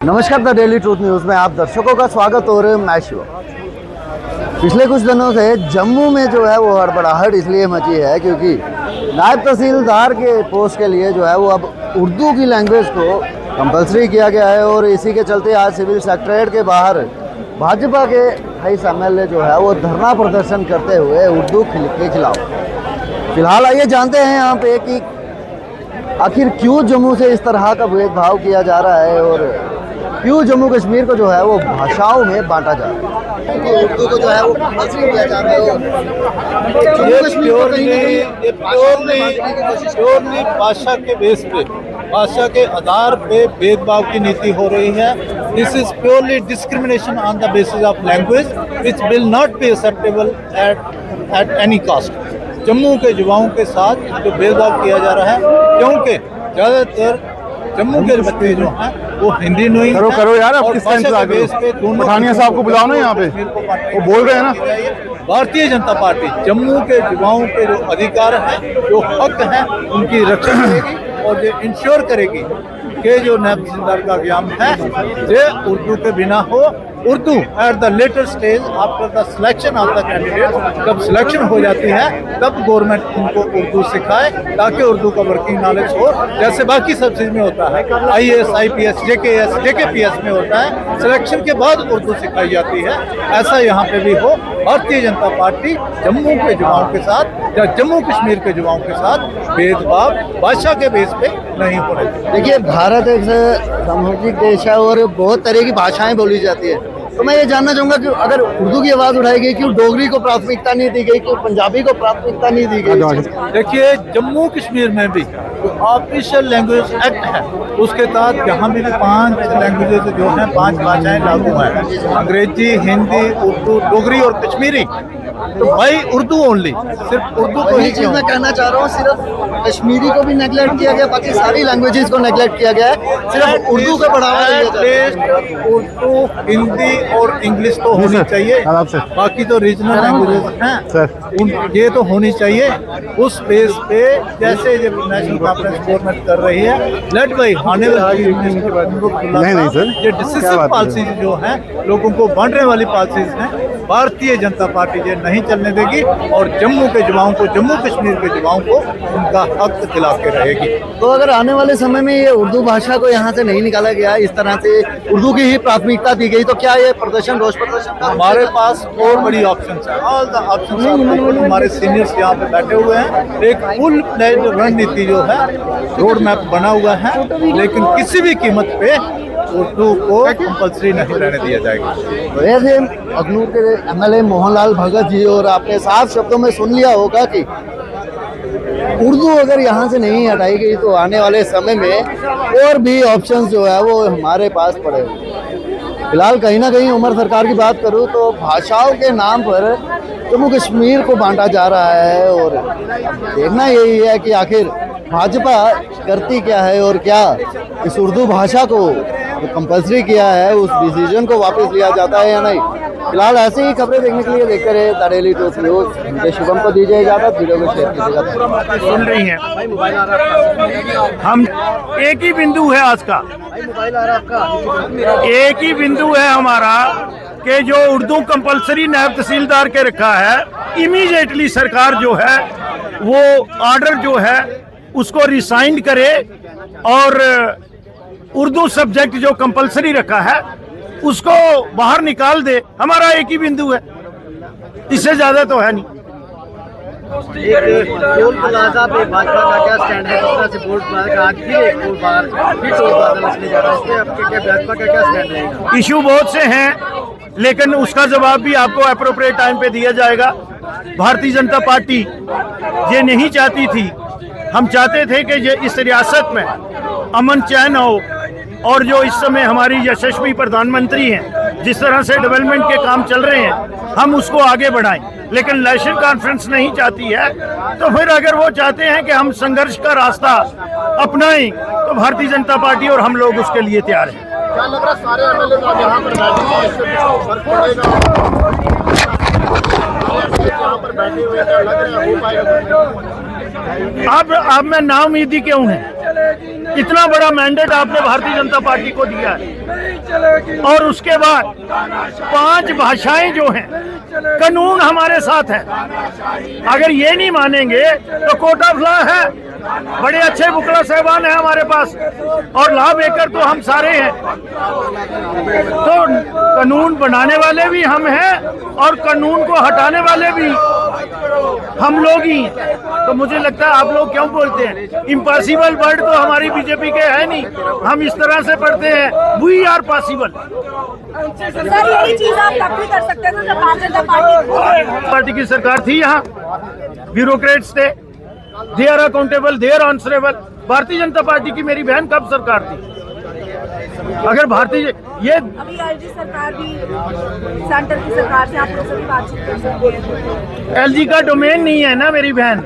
नमस्कार, the daily truth news में आप दर्शकों का स्वागत और मैं शिव। पिछले कुछ दिनों से जम्मू में जो है वो हड़बड़ाहट इसलिए मची है क्योंकि नायब तहसीलदार के पोस्ट के लिए जो है वो अब उर्दू की लैंग्वेज को कंपलसरी किया गया है और इसी के चलते आज सिविल सेक्रेटरीट के बाहर भाजपा के 28 MLA जो है वो धरना प्रदर्शन करते हुए उर्दू के खिलाफ। फिलहाल आइए जानते हैं यहाँ पे कि आखिर क्यों जम्मू से इस तरह का भेदभाव किया जा रहा है और क्यों जम्मू कश्मीर को जो है वो भाषाओं में बांटा जा रहा है। उर्दू को जो है वो कंपलसरी किया जा रहा है प्योरली भाषा के बेस पे, भाषा के आधार पे भेदभाव की नीति हो रही है। This is purely discrimination on the basis of language which will not be acceptable at any caste. Jammu के युवाओं के साथ जो भेदभाव किया जा रहा है, क्योंकि ज़्यादातर जम्मू के बच्चे जो हैं वो हिंदी नहीं करो यार, आप किस टाइम पे पठानिया साहब को बुलाओ ना यहाँ पे, वो बोल रहे हैं ना। भारतीय जनता पार्टी जम्मू के युवाओं के जो अधिकार हैं, जो हक हैं, उनकी रक्षा करेगी और ये इंश्योर करेगी कि जो नायब तहसीलदार का एग्जाम है ये उर्दू के बिना हो। Urdu at the later stage after the selection of the candidate, जब सिलेक्शन हो जाती है तब गवर्नमेंट उनको उर्दू सिखाए ताकि उर्दू का वर्किंग नॉलेज हो, जैसे बाकी सब चीज़ में होता है। IAS, IPS, JKS, JKPS में होता है, सिलेक्शन के बाद उर्दू सिखाई जाती है। ऐसा यहाँ पे भी हो। भारतीय जनता पार्टी जम्मू के युवाओं के साथ या जम्मू कश्मीर के युवाओं के साथ भेदभाव भाषा के बेस पे नहीं हो रही। देखिए, भारत एक सामाजिक देश है और बहुत तरह की भाषाएं बोली जाती है, तो मैं ये जानना चाहूँगा कि अगर उर्दू की आवाज़ उठाई गई, क्यों डोगरी को प्राथमिकता नहीं दी गई, क्यों पंजाबी को प्राथमिकता नहीं दी गई? देखिए, जम्मू कश्मीर में भी जो ऑफिशियल लैंग्वेज एक्ट है उसके तहत यहाँ भी 5 लैंग्वेजेस जो हैं, 5 भाषाएं लागू हैं, अंग्रेजी, हिंदी, उर्दू, डोगरी और कश्मीरी। तो भाई उर्दू ओनली, सिर्फ उर्दू को ही चीज़ मैं कहना चाह रहा हूँ, सिर्फ कश्मीरी को भी नेगलेक्ट किया गया, बाकी सारी लैंग्वेजेस को नेगलेक्ट किया गया है, सिर्फ उर्दू का बढ़ावा दिया जा रहा है। उर्दू, हिंदी और इंग्लिश तो होनी चाहिए, बाकी तो रीजनल लैंग्वेजेस हैं, ये तो होनी चाहिए। उस बेस पे जैसे जब नेशनल कॉन्फ्रेंस गवर्नमेंट कर रही है, लेड बाई ऑनरेबल ये डिसिसिव पॉलिसीज जो हैं, लोगों को बांटने वाली पॉलिसीज हैं, भारतीय जनता पार्टी ये नहीं चलने देगी और जम्मू के युवाओं को, जम्मू कश्मीर के युवाओं को उनका हक दिला के रहेगी। तो अगर आने वाले समय में ये उर्दू भाषा को यहाँ से नहीं निकाला गया, इस तरह से उर्दू की ही प्राथमिकता दी गई, तो क्या ये प्रदर्शन, रोष प्रदर्शन? हमारे पास और बड़ी ऑप्शन है, ऑल द ऑप्शन। हमारे सीनियर्स यहाँ पे बैठे हुए हैं, एक फुल प्लेड रणनीति जो है, रोड मैप बना हुआ है, लेकिन किसी भी कीमत पे उर्दू को कंपलसरी नहीं रहने दिया जाएगा। वैसे अखनूर के MLA मोहनलाल भगत जी, और आपने साफ शब्दों में सुन लिया होगा कि उर्दू अगर यहाँ से नहीं हटाई गई तो आने वाले समय में और भी ऑप्शंस जो है वो हमारे पास पड़े हुए। फिलहाल कहीं ना कहीं उमर सरकार की बात करूँ तो भाषाओं के नाम पर जम्मू कश्मीर को बांटा जा रहा है और देखना यही है कि आखिर भाजपा करती क्या है और क्या इस उर्दू भाषा को कंपलसरी किया है उस डिसीजन को वापस लिया जाता है या नहीं। फिलहाल ऐसे ही खबरें देखने के लिए देखते रहे द डेली ट्रूथ न्यूज़। मुझे शुभम को दीजिए इजाजत, वीडियो को शेयर कीजिएगा। सुन रही हैं, हम एक ही बिंदु है आज का, एक ही बिंदु है हमारा कि जो उर्दू कंपलसरी नायब तहसीलदार के रखा है, इमीडिएटली सरकार जो है वो ऑर्डर जो है उसको रिसाइन करे और उर्दू सब्जेक्ट जो कंपलसरी रखा है उसको बाहर निकाल दे। हमारा एक ही बिंदु है, इससे ज्यादा तो है नहीं। टोल प्लाजा पे भाजपा का क्या स्टैंड है? जिस तरह से बोर्ड प्लाजा आज फिर एक बार फिर टोल प्लाजा मचने जा रहा है, इस पे आपके क्या भाजपा का क्या स्टैंड रहेगा? इशू बहुत से हैं, लेकिन उसका जवाब भी आपको अप्रोप्रिएट टाइम पे दिया जाएगा। भारतीय जनता पार्टी ये नहीं चाहती थी, हम चाहते थे कि ये इस रियासत में अमन चैन हो और जो इस समय हमारी यशस्वी प्रधानमंत्री हैं, जिस तरह से डेवलपमेंट के काम चल रहे हैं, हम उसको आगे बढ़ाएं। लेकिन नेशनल कॉन्फ्रेंस नहीं चाहती है, तो फिर अगर वो चाहते हैं कि हम संघर्ष का रास्ता अपनाएं तो भारतीय जनता पार्टी और हम लोग उसके लिए तैयार हैं। क्या लग रहा है सारे MLA यहाँ पर बैठे हुए, क्या लग रहा है हो पाएगा? आप में नाउमीदी क्यों है? इतना बड़ा मैंडेट आपने भारतीय जनता पार्टी को दिया है और उसके बाद 5 भाषाएं जो हैं, कानून हमारे साथ है। अगर ये नहीं मानेंगे तो कोर्ट ऑफ लॉ है, बड़े अच्छे वकील साहबान हैं हमारे पास और लॉ मेकर तो हम सारे हैं। तो कानून बनाने वाले भी हम हैं और कानून को हटाने वाले भी हम लोग ही हैं। तो मुझे लगता है आप लोग क्यों बोलते हैं? इम्पॉसिबल वर्ड तो हमारी बीजेपी के है नहीं, हम इस तरह से पढ़ते हैं वी आर पॉसिबल। सर यही चीज आप तब भी कर सकते थे जब भारतीय जनता पार्टी की सरकार थी, यहाँ ब्यूरोक्रेट्स थे, they are accountable, they are answerable. Bharatiya Janata party की मेरी बहन कब सरकार थी? अगर भारतीय ये अभी एलजी सरकार भी सेंटर की सरकार से आप लोग से भी बातचीत कर सकते हैं। एलजी का डोमेन नहीं है ना मेरी बहन,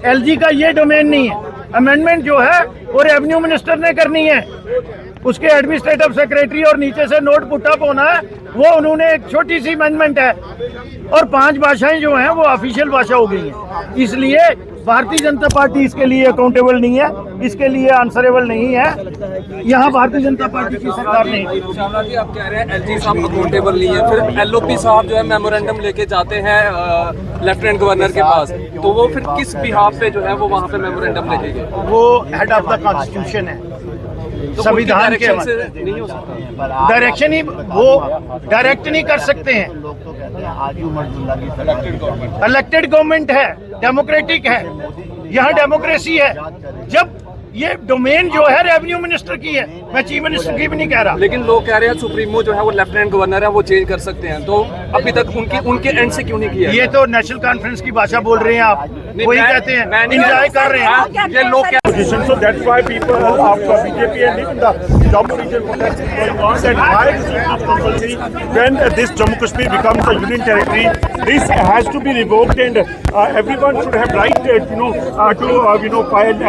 एलजी का ये डोमेन नहीं है। अमेंडमेंट जो है वो रेवेन्यू मिनिस्टर ने करनी है, उसके एडमिनिस्ट्रेटिव सेक्रेटरी और नीचे से नोट पुट अप होना है, वो उन्होंने एक छोटी सी अमेंडमेंट है और 5 भाषाएं जो हैं वो ऑफिशियल भाषा हो गई हैं। इसलिए भारतीय जनता पार्टी इसके लिए अकाउंटेबल नहीं है, इसके लिए आंसरेबल नहीं है। यहाँ भारतीय जनता पार्टी की सरकार नहीं। शामला जी, आप कह रहे हैं एलजी साहब अकाउंटेबल नहीं है, फिर एलओपी साहब जो है मेमोरेंडम लेके जाते हैं लेफ्टिनेंट गवर्नर के पास, तो वो फिर किस बिहाफ पे जो है वो वहाँ पे मेमोरेंडम लेके गए? वो हेड ऑफ द कॉन्स्टिट्यूशन है, तो संविधान के से नहीं हो सकता। डायरेक्शन ही वो डायरेक्ट नहीं कर सकते हैं। इलेक्टेड गवर्नमेंट है, डेमोक्रेटिक है, यहाँ डेमोक्रेसी है। जब ये डोमेन जो है रेवेन्यू मिनिस्टर की है, मैं चीफ मिनिस्टर की भी नहीं कह रहा। लेकिन लोग कह रहे हैं सुप्रीमो जो है वो लेफ्टिनेंट गवर्नर है, वो चेंज कर सकते हैं, तो अभी तक उनके एंड से क्यों नहीं किया? ये तो नेशनल कॉन्फ्रेंस की भाषा बोल रहे हैं आप, वही कहते हैं, एंजॉय कर रहे हैं। ये लोग क्या So that's why people after BJP and even the Jammu region protest is going on, that why this is compulsory when this Jammu Kashmir becomes a union territory. This has to be revoked and everyone should have right to file